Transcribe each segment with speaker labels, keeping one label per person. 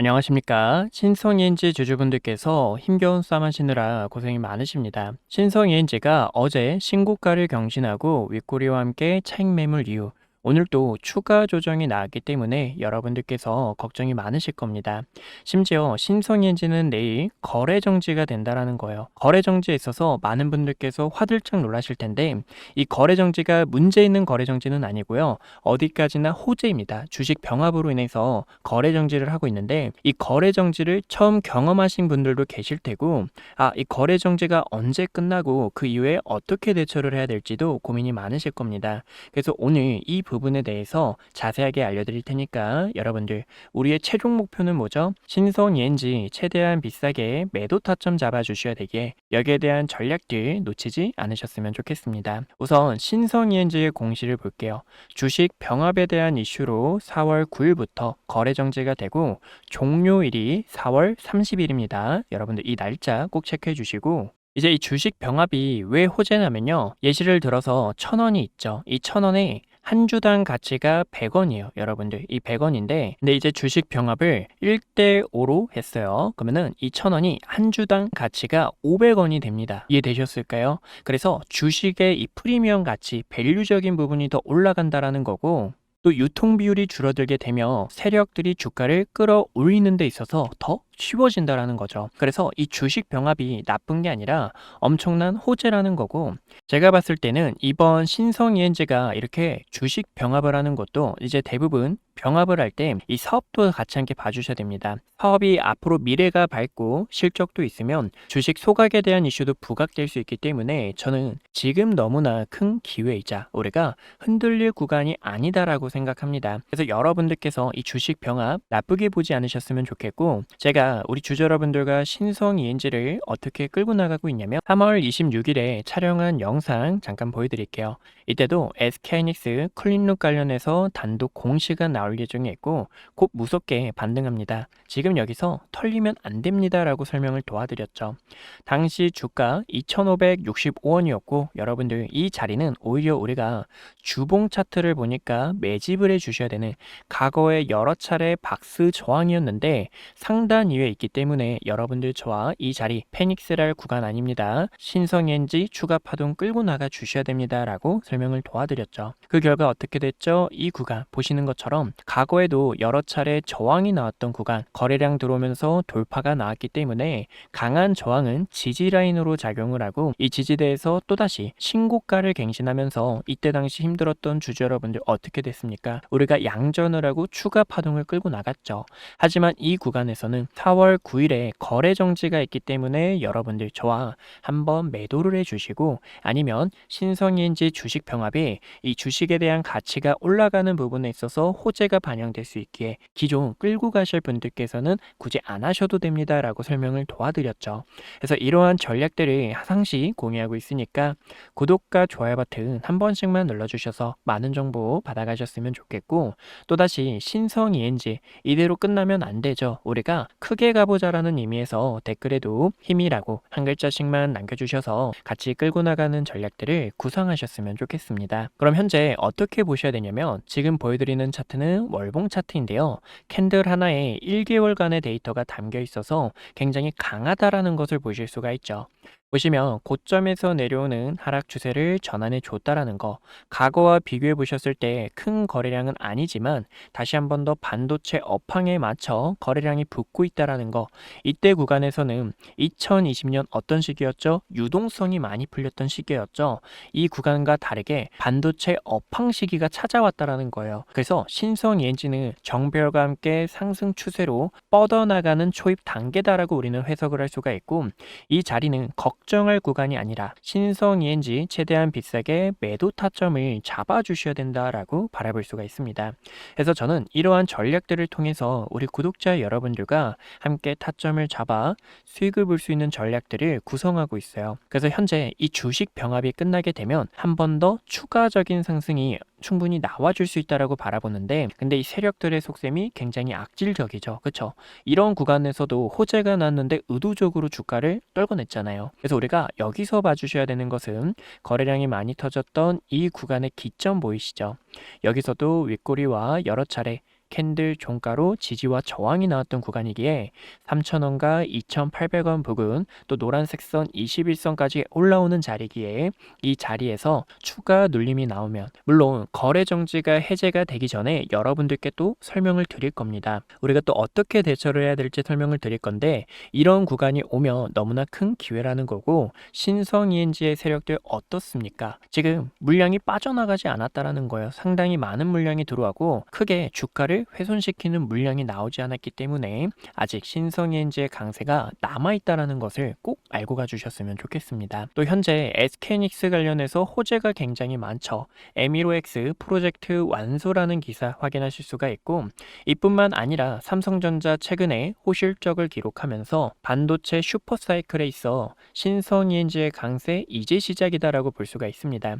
Speaker 1: 안녕하십니까. 신성이엔지 주주분들께서 힘겨운 싸움 하시느라 고생이 많으십니다. 신성이엔지가 어제 신고가를 경신하고 윗꼬리와 함께 차익 매물 이후 오늘 또 추가 조정이 나왔기 때문에 여러분들께서 걱정이 많으실 겁니다. 심지어 신성이엔지는 내일 거래 정지가 된다라는 거예요. 거래 정지에 있어서 많은 분들께서 화들짝 놀라실 텐데 이 거래 정지가 문제 있는 거래 정지는 아니고요. 어디까지나 호재입니다. 주식 병합으로 인해서 거래 정지를 하고 있는데 이 거래 정지를 처음 경험하신 분들도 계실 테고 이 거래 정지가 언제 끝나고 그 이후에 어떻게 대처를 해야 될지도 고민이 많으실 겁니다. 그래서 오늘 이 부분에 대해서 자세하게 알려드릴 테니까 여러분들 우리의 최종 목표는 뭐죠? 신성 ENG 최대한 비싸게 매도 타점 잡아주셔야 되기에 여기에 대한 전략들 놓치지 않으셨으면 좋겠습니다. 우선 신성 ENG의 공시를 볼게요. 주식 병합에 대한 이슈로 4월 9일부터 거래 정지가 되고 종료일이 4월 30일입니다. 여러분들 이 날짜 꼭 체크해 주시고 이제 이 주식 병합이 왜 호재냐면요. 예시를 들어서 1,000원이 있죠. 이 1,000원에 한 주당 가치가 100원이에요. 여러분들 이 100원인데 근데 이제 주식 병합을 1대5로 했어요. 그러면은 이 1,000원이 한 주당 가치가 500원이 됩니다. 이해되셨을까요? 그래서 주식의 이 프리미엄 가치, 밸류적인 부분이 더 올라간다라는 거고 또 유통 비율이 줄어들게 되며 세력들이 주가를 끌어올리는 데 있어서 더 쉬워진다라는 거죠. 그래서 이 주식 병합이 나쁜 게 아니라 엄청난 호재라는 거고 제가 봤을 때는 이번 신성 ENG가 이렇게 주식 병합을 하는 것도 이제 대부분 병합을 할 때 이 사업도 같이 함께 봐주셔야 됩니다. 사업이 앞으로 미래가 밝고 실적도 있으면 주식 소각에 대한 이슈도 부각될 수 있기 때문에 저는 지금 너무나 큰 기회이자 우리가 흔들릴 구간이 아니다라고 생각합니다. 그래서 여러분들께서 이 주식 병합 나쁘게 보지 않으셨으면 좋겠고 제가 우리 주주 여러분들과 신성 ENG를 어떻게 끌고 나가고 있냐면 3월 26일에 촬영한 영상 잠깐 보여드릴게요. 이때도 SK하이닉스 클린룩 관련해서 단독 공시가 나올 예정에 있고 곧 무섭게 반등합니다. 지금 여기서 털리면 안 됩니다 라고 설명을 도와드렸죠. 당시 주가 2,565원이었고 여러분들 이 자리는 오히려 우리가 주봉 차트를 보니까 매집을 해주셔야 되는 과거에 여러 차례 박스 저항이었는데 상단 이외에 있기 때문에 여러분들 저와 이 자리 페닉스랄 구간 아닙니다. 신성엔지 추가 파동 끌고 나가 주셔야 됩니다 라고 설명을 도와드렸죠. 그 결과 어떻게 됐죠? 이 구간 보시는 것처럼 과거에도 여러 차례 저항이 나왔던 구간 거래량 들어오면서 돌파가 나왔기 때문에 강한 저항은 지지 라인으로 작용을 하고 이 지지대에서 또다시 신고가를 갱신하면서 이때 당시 힘들었던 주주 여러분들 어떻게 됐습니까? 우리가 양전을 하고 추가 파동을 끌고 나갔죠. 하지만 이 구간에서는 4월 9일에 거래 정지가 있기 때문에 여러분들 저와 한번 매도를 해주시고 아니면 신성인지 주식 병합이 이 주식에 대한 가치가 올라가는 부분에 있어서 호재가 반영될 수 있기에 기존 끌고 가실 분들께서는 굳이 안 하셔도 됩니다 라고 설명을 도와드렸죠. 그래서 이러한 전략들을 항상 공유하고 있으니까 구독과 좋아요 버튼 한 번씩만 눌러주셔서 많은 정보 받아가셨으면 좋겠고 또다시 신성 ENG 이대로 끝나면 안 되죠. 우리가 크게 가보자라는 의미에서 댓글에도 힘이라고 한 글자씩만 남겨주셔서 같이 끌고 나가는 전략들을 구상하셨으면 좋겠습니다. 그럼 현재 어떻게 보셔야 되냐면 지금 보여드리는 차트는 월봉 차트인데요. 캔들 하나에 1개월간의 데이터가 담겨 있어서 굉장히 강하다라는 것을 보실 수가 있죠. 보시면 고점에서 내려오는 하락 추세를 전환해 줬다라는 거 과거와 비교해 보셨을 때 큰 거래량은 아니지만 다시 한 번 더 반도체 업황에 맞춰 거래량이 붙고 있다라는 거 이때 구간에서는 2020년 어떤 시기였죠? 유동성이 많이 풀렸던 시기였죠. 이 구간과 다르게 반도체 업황 시기가 찾아왔다라는 거예요. 그래서 신성 ENG는 정별과 함께 상승 추세로 뻗어나가는 초입 단계다라고 우리는 해석을 할 수가 있고 이 자리는 걱정할 구간이 아니라 신성 ENG 최대한 비싸게 매도 타점을 잡아주셔야 된다라고 바라볼 수가 있습니다. 그래서 저는 이러한 전략들을 통해서 우리 구독자 여러분들과 함께 타점을 잡아 수익을 볼 수 있는 전략들을 구성하고 있어요. 그래서 현재 이 주식 병합이 끝나게 되면 한 번 더 추가적인 상승이 충분히 나와줄 수 있다라고 바라보는데 근데 이 세력들의 속셈이 굉장히 악질적이죠. 그렇죠? 이런 구간에서도 호재가 났는데 의도적으로 주가를 떨궈냈잖아요. 그래서 우리가 여기서 봐주셔야 되는 것은 거래량이 많이 터졌던 이 구간의 기점 보이시죠? 여기서도 윗꼬리와 여러 차례 캔들 종가로 지지와 저항이 나왔던 구간이기에 3,000원과 2,800원 부근 또 노란색 선 21선까지 올라오는 자리기에 이 자리에서 추가 눌림이 나오면 물론 거래 정지가 해제가 되기 전에 여러분들께 또 설명을 드릴 겁니다. 우리가 또 어떻게 대처를 해야 될지 설명을 드릴 건데 이런 구간이 오면 너무나 큰 기회라는 거고 신성 ENG의 세력들 어떻습니까? 지금 물량이 빠져나가지 않았다라는 거예요. 상당히 많은 물량이 들어가고 크게 주가를 훼손시키는 물량이 나오지 않았기 때문에 아직 신성 ENG의 강세가 남아있다라는 것을 꼭 알고 가주셨으면 좋겠습니다. 또 현재 SK하이닉스 관련해서 호재가 굉장히 많죠. M15X 프로젝트 완소라는 기사 확인하실 수가 있고 이뿐만 아니라 삼성전자 최근에 호실적을 기록하면서 반도체 슈퍼사이클에 있어 신성 ENG의 강세 이제 시작이다라고 볼 수가 있습니다.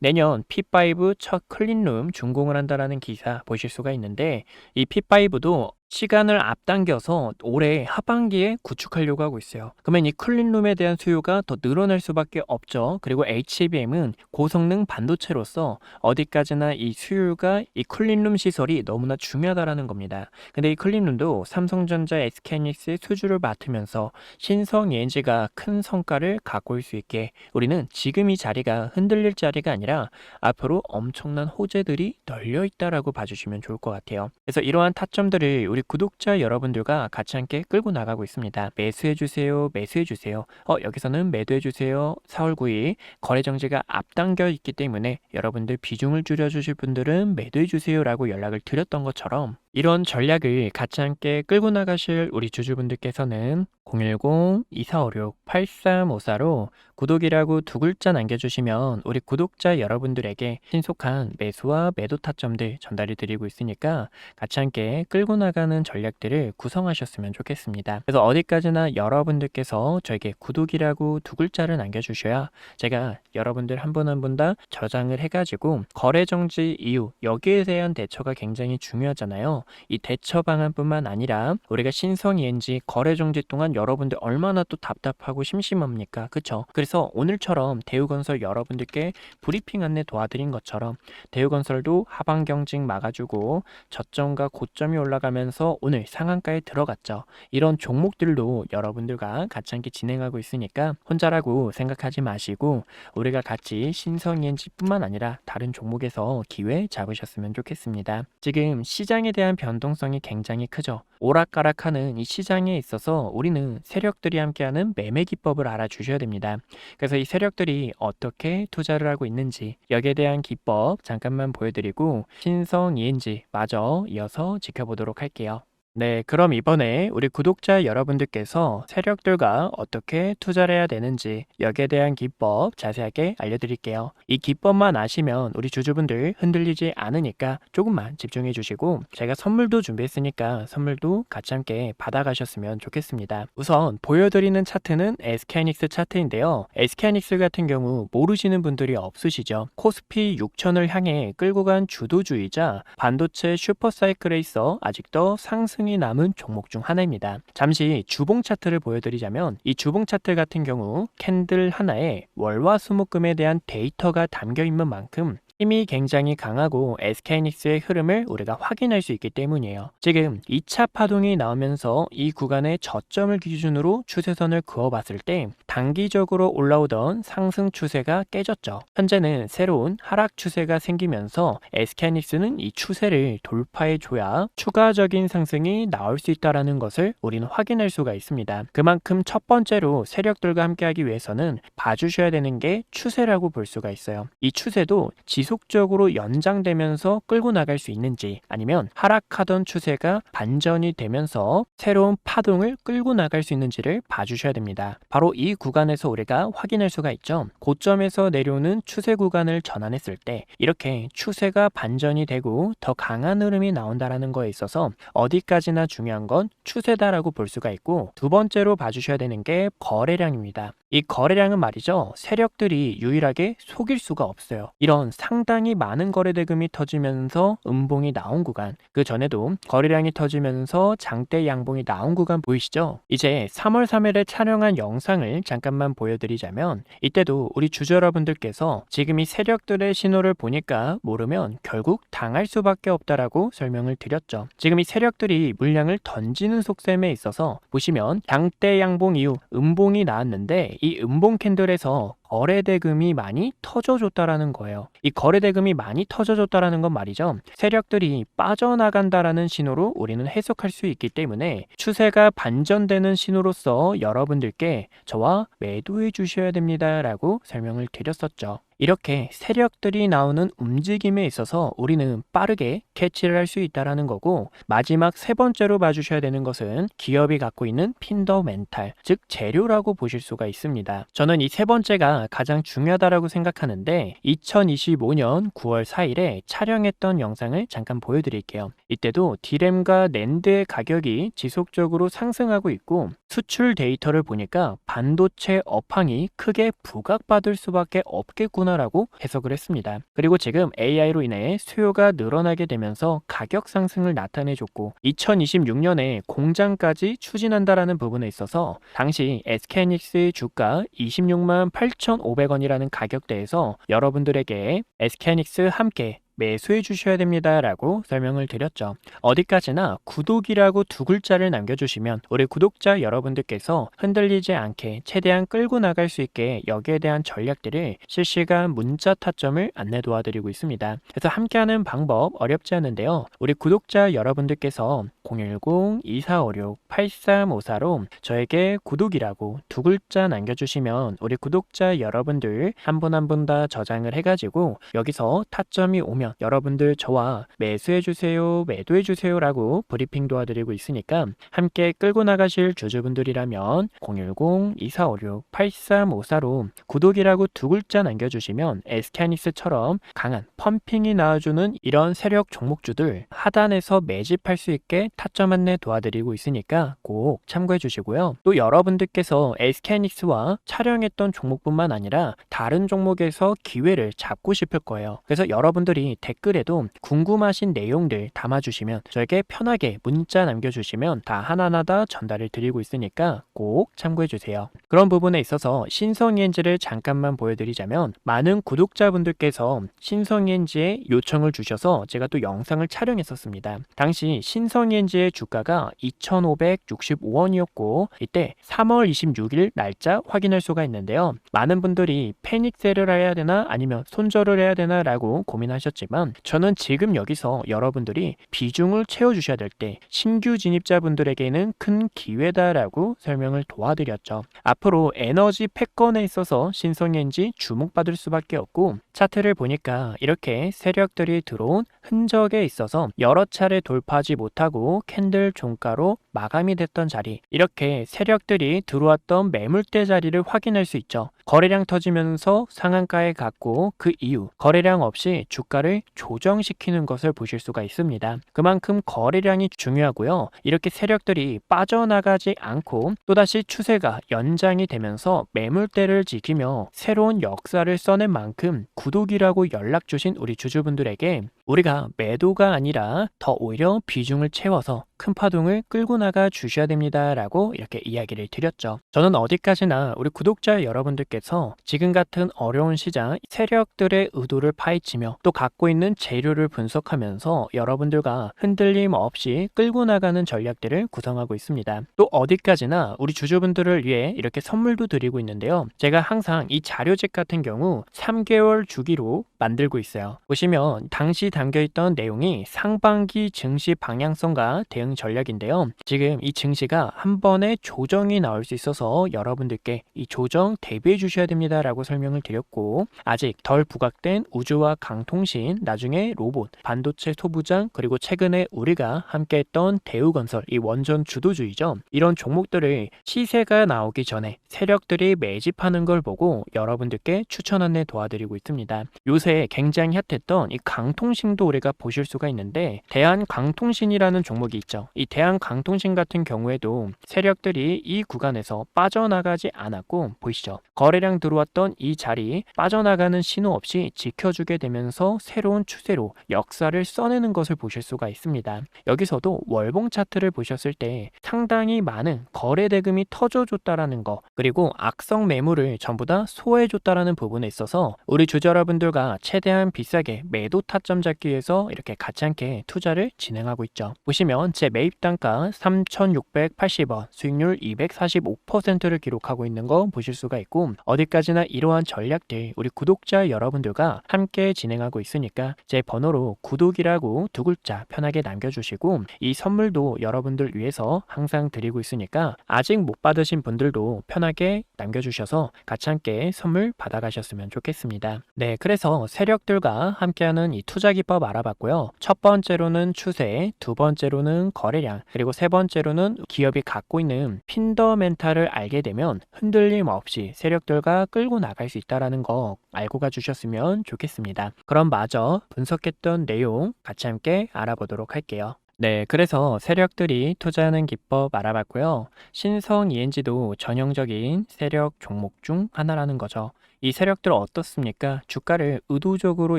Speaker 1: 내년 P5 첫 클린룸 준공을 한다라는 기사 보실 수가 있는데 이 P5도 시간을 앞당겨서 올해 하반기에 구축하려고 하고 있어요. 그러면 이 클린룸에 대한 수요가 더 늘어날 수밖에 없죠. 그리고 HBM은 고성능 반도체로서 어디까지나 이 수요가 이 클린룸 시설이 너무나 중요하다라는 겁니다. 근데 이 클린룸도 삼성전자, SK하이닉스의 수주를 맡으면서 신성 ENG가 큰 성과를 갖고 올 수 있게 우리는 지금 이 자리가 흔들릴 자리가 아니라 앞으로 엄청난 호재들이 널려 있다라고 봐주시면 좋을 것 같아요. 그래서 이러한 타점들을 우리 구독자 여러분들과 같이 함께 끌고 나가고 있습니다. 매수해주세요. 매수해주세요. 여기서는 매도해주세요. 4월 9일 거래 정지가 앞당겨 있기 때문에 여러분들 비중을 줄여주실 분들은 매도해주세요 라고 연락을 드렸던 것처럼 이런 전략을 같이 함께 끌고 나가실 우리 주주분들께서는 010-2456-8354로 구독이라고 두 글자 남겨주시면 우리 구독자 여러분들에게 신속한 매수와 매도 타점들 전달해 드리고 있으니까 같이 함께 끌고 나가는 전략들을 구성하셨으면 좋겠습니다. 그래서 어디까지나 여러분들께서 저에게 구독이라고 두 글자를 남겨주셔야 제가 여러분들 한 분 한 분 다 저장을 해가지고 거래 정지 이후 여기에 대한 대처가 굉장히 중요하잖아요. 이 대처 방안뿐만 아니라 우리가 신성 ENG 거래 정지 동안 여러분들 얼마나 또 답답하고 심심합니까? 그쵸? 그래서 오늘처럼 대우건설 여러분들께 브리핑 안내 도와드린 것처럼 대우건설도 하방 경직 막아주고 저점과 고점이 올라가면서 오늘 상한가에 들어갔죠. 이런 종목들도 여러분들과 같이 함께 진행하고 있으니까 혼자라고 생각하지 마시고 우리가 같이 신성 ENG 뿐만 아니라 다른 종목에서 기회 잡으셨으면 좋겠습니다. 지금 시장에 대한 변동성이 굉장히 크죠. 오락가락하는 이 시장에 있어서 우리는 세력들이 함께하는 매매 기법을 알아주셔야 됩니다. 그래서 이 세력들이 어떻게 투자를 하고 있는지 여기에 대한 기법 잠깐만 보여드리고 신성 ENG 마저 이어서 지켜보도록 할게요. 네, 그럼 이번에 우리 구독자 여러분들께서 세력들과 어떻게 투자를 해야 되는지 여기에 대한 기법 자세하게 알려드릴게요. 이 기법만 아시면 우리 주주분들 흔들리지 않으니까 조금만 집중해 주시고 제가 선물도 준비했으니까 선물도 같이 함께 받아가셨으면 좋겠습니다. 우선 보여드리는 차트는 SK하이닉스 차트인데요. SK하이닉스 같은 경우 모르시는 분들이 없으시죠. 코스피 6000을 향해 끌고 간 주도주의자 반도체 슈퍼사이클에 있어 아직도 상승 남은 종목 중 하나입니다. 잠시 주봉 차트를 보여드리자면 이 주봉 차트 같은 경우 캔들 하나에 월화수목금에 대한 데이터가 담겨 있는 만큼 힘이 굉장히 강하고 SK하이닉스의 흐름을 우리가 확인할 수 있기 때문이에요. 지금 2차 파동이 나오면서 이 구간의 저점을 기준으로 추세선을 그어봤을 때 단기적으로 올라오던 상승 추세가 깨졌죠. 현재는 새로운 하락 추세가 생기면서 SK하이닉스는 이 추세를 돌파해줘야 추가적인 상승이 나올 수 있다는 것을 우리는 확인할 수가 있습니다. 그만큼 첫 번째로 세력들과 함께하기 위해서는 봐주셔야 되는 게 추세라고 볼 수가 있어요. 이 추세도 지속적으로 연장되면서 끌고 나갈 수 있는지 아니면 하락하던 추세가 반전이 되면서 새로운 파동을 끌고 나갈 수 있는지를 봐주셔야 됩니다. 바로 이 구간에서 우리가 확인할 수가 있죠. 고점에서 내려오는 추세 구간을 전환했을 때 이렇게 추세가 반전이 되고 더 강한 흐름이 나온다는 거에 있어서 어디까지나 중요한 건 추세다라고 볼 수가 있고 두 번째로 봐주셔야 되는 게 거래량입니다. 이 거래량은 말이죠. 세력들이 유일하게 속일 수가 없어요. 이런 상당히 많은 거래 대금이 터지면서 음봉이 나온 구간, 그 전에도 거래량이 터지면서 장대 양봉이 나온 구간 보이시죠? 이제 3월 3일에 촬영한 영상을 잠깐만 보여드리자면, 이때도 우리 주주 여러분들께서 지금 이 세력들의 신호를 보니까 모르면 결국 당할 수밖에 없다라고 설명을 드렸죠. 지금 이 세력들이 물량을 던지는 속셈에 있어서 보시면 장대 양봉 이후 음봉이 나왔는데, 이 음봉 캔들에서 거래대금이 많이 터져줬다라는 거예요. 이 거래대금이 많이 터져줬다라는 건 말이죠, 세력들이 빠져나간다라는 신호로 우리는 해석할 수 있기 때문에 추세가 반전되는 신호로서 여러분들께 저와 매도해 주셔야 됩니다 라고 설명을 드렸었죠. 이렇게 세력들이 나오는 움직임에 있어서 우리는 빠르게 캐치를 할 수 있다는 거고, 마지막 세 번째로 봐주셔야 되는 것은 기업이 갖고 있는 핀더멘탈, 즉 재료라고 보실 수가 있습니다. 저는 이 세 번째가 가장 중요하다고 생각하는데, 2025년 9월 4일에 촬영했던 영상을 잠깐 보여드릴게요. 이때도 디램과 낸드의 가격이 지속적으로 상승하고 있고, 수출 데이터를 보니까 반도체 업황이 크게 부각받을 수밖에 없겠구나 라고 해석을 했습니다. 그리고 지금 AI로 인해 수요가 늘어나게 되면서 가격 상승을 나타내줬고, 2026년에 공장까지 추진한다라는 부분에 있어서 당시 SK하이닉스의 주가 26만 8,500원이라는 가격대에서 여러분들에게 SK하이닉스 함께 매수해 주셔야 됩니다 라고 설명을 드렸죠. 어디까지나 구독이라고 두 글자를 남겨주시면 우리 구독자 여러분들께서 흔들리지 않게 최대한 끌고 나갈 수 있게 여기에 대한 전략들을 실시간 문자 타점을 안내 도와드리고 있습니다. 그래서 함께하는 방법 어렵지 않은데요, 우리 구독자 여러분들께서 010-2456-8354로 저에게 구독이라고 두 글자 남겨주시면 우리 구독자 여러분들 한 분 한 분 다 저장을 해가지고 여기서 타점이 오면 여러분들 저와 매수해주세요, 매도해주세요 라고 브리핑 도와드리고 있으니까 함께 끌고 나가실 주주분들이라면 010-2456-8354로 구독이라고 두 글자 남겨주시면 SK하이닉스처럼 강한 펌핑이 나와주는 이런 세력 종목주들 하단에서 매집할 수 있게 타점 안내 도와드리고 있으니까 꼭 참고해 주시고요. 또 여러분들께서 SK하이닉스와 촬영했던 종목뿐만 아니라 다른 종목에서 기회를 잡고 싶을 거예요. 그래서 여러분들이 댓글에도 궁금하신 내용들 담아주시면 저에게 편하게 문자 남겨주시면 다 하나하나 다 전달을 드리고 있으니까 꼭 참고해주세요. 그런 부분에 있어서 신성이엔지를 잠깐만 보여드리자면, 많은 구독자분들께서 신성이엔지에 요청을 주셔서 제가 또 영상을 촬영했었습니다. 당시 신성이엔지의 주가가 2,565원이었고 이때 3월 26일 날짜 확인할 수가 있는데요, 많은 분들이 패닉셀을 해야 되나 아니면 손절을 해야 되나 라고 고민하셨지만, 저는 지금 여기서 여러분들이 비중을 채워주셔야 될 때 신규 진입자분들에게는 큰 기회다라고 설명을 도와드렸죠. 앞으로 에너지 패권에 있어서 신성이엔지 주목받을 수밖에 없고, 차트를 보니까 이렇게 세력들이 들어온 흔적에 있어서 여러 차례 돌파하지 못하고 캔들 종가로 마감이 됐던 자리, 이렇게 세력들이 들어왔던 매물대 자리를 확인할 수 있죠. 거래량 터지면서 상한가에 갔고 그 이후 거래량 없이 주가를 조정시키는 것을 보실 수가 있습니다. 그만큼 거래량이 중요하고요, 이렇게 세력들이 빠져나가지 않고 또다시 추세가 연장이 되면서 매물대를 지키며 새로운 역사를 써낸 만큼 구독이라고 연락 주신 우리 주주분들에게 우리가 매도가 아니라 더 오히려 비중을 채워서 큰 파동을 끌고 나가 주셔야 됩니다 라고 이렇게 이야기를 드렸죠. 저는 어디까지나 우리 구독자 여러분들께서 지금 같은 어려운 시장 세력들의 의도를 파헤치며 또 갖고 있는 재료를 분석하면서 여러분들과 흔들림 없이 끌고 나가는 전략들을 구성하고 있습니다. 또 어디까지나 우리 주주분들을 위해 이렇게 선물도 드리고 있는데요, 제가 항상 이 자료집 같은 경우 3개월 주기로 만들고 있어요. 보시면 당시 담겨있던 내용이 상반기 증시 방향성과 대응 전략인데요, 지금 이 증시가 한 번에 조정이 나올 수 있어서 여러분들께 이 조정 대비해 주셔야 됩니다 라고 설명을 드렸고, 아직 덜 부각된 우주와 강통신, 나중에 로봇, 반도체 소부장, 그리고 최근에 우리가 함께 했던 대우건설, 이 원전 주도주의죠, 이런 종목들을 시세가 나오기 전에 세력들이 매집하는 걸 보고 여러분들께 추천 안내 도와드리고 있습니다. 요새 굉장히 핫했던 이 강통신도 우리가 보실 수가 있는데, 대한강통신이라는 종목이 있죠. 있죠. 이 대한강통신 같은 경우에도 세력들이 이 구간에서 빠져나가지 않았고 보이시죠? 거래량 들어왔던 이 자리 빠져나가는 신호 없이 지켜주게 되면서 새로운 추세로 역사를 써내는 것을 보실 수가 있습니다. 여기서도 월봉 차트를 보셨을 때 상당히 많은 거래 대금이 터져줬다라는 거, 그리고 악성 매물을 전부 다 소화해줬다라는 부분에 있어서 우리 주주 여러분들과 최대한 비싸게 매도 타점 잡기 위해서 이렇게 가치않게 투자를 진행하고 있죠. 보시면 제 매입 단가 3,680원, 수익률 245%를 기록하고 있는 거 보실 수가 있고, 어디까지나 이러한 전략들 우리 구독자 여러분들과 함께 진행하고 있으니까 제 번호로 구독이라고 두 글자 편하게 남겨주시고, 이 선물도 여러분들 위해서 항상 드리고 있으니까 아직 못 받으신 분들도 편하게 남겨주셔서 같이 함께 선물 받아가셨으면 좋겠습니다. 네, 그래서 세력들과 함께하는 이 투자 기법 알아봤고요. 첫 번째로는 추세, 두 번째로는 거래량, 그리고 세 번째로는 기업이 갖고 있는 핀더멘탈을 알게 되면 흔들림 없이 세력들과 끌고 나갈 수 있다는 거 알고 가주셨으면 좋겠습니다. 그럼 마저 분석했던 내용 같이 함께 알아보도록 할게요. 네, 그래서 세력들이 투자하는 기법 알아봤고요. 신성 ENG도 전형적인 세력 종목 중 하나라는 거죠. 이 세력들 어떻습니까? 주가를 의도적으로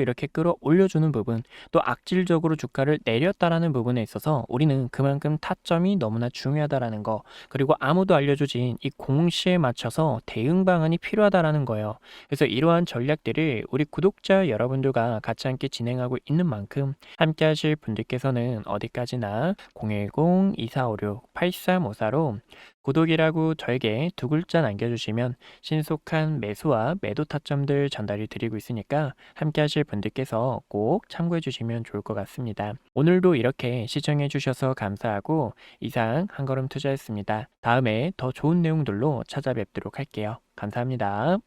Speaker 1: 이렇게 끌어올려주는 부분, 또 악질적으로 주가를 내렸다라는 부분에 있어서 우리는 그만큼 타점이 너무나 중요하다라는 거, 그리고 아무도 알려주진 이 공시에 맞춰서 대응 방안이 필요하다라는 거예요. 그래서 이러한 전략들을 우리 구독자 여러분들과 같이 함께 진행하고 있는 만큼 함께 하실 분들께서는 어디까지나 010-2456-8354로 구독이라고 저에게 두 글자 남겨주시면 신속한 매수와 매도 타점들 전달이 드리고 있으니까 함께 하실 분들께서 꼭 참고해 주시면 좋을 것 같습니다. 오늘도 이렇게 시청해 주셔서 감사하고 이상 한걸음 투자였습니다. 다음에 더 좋은 내용들로 찾아뵙도록 할게요. 감사합니다.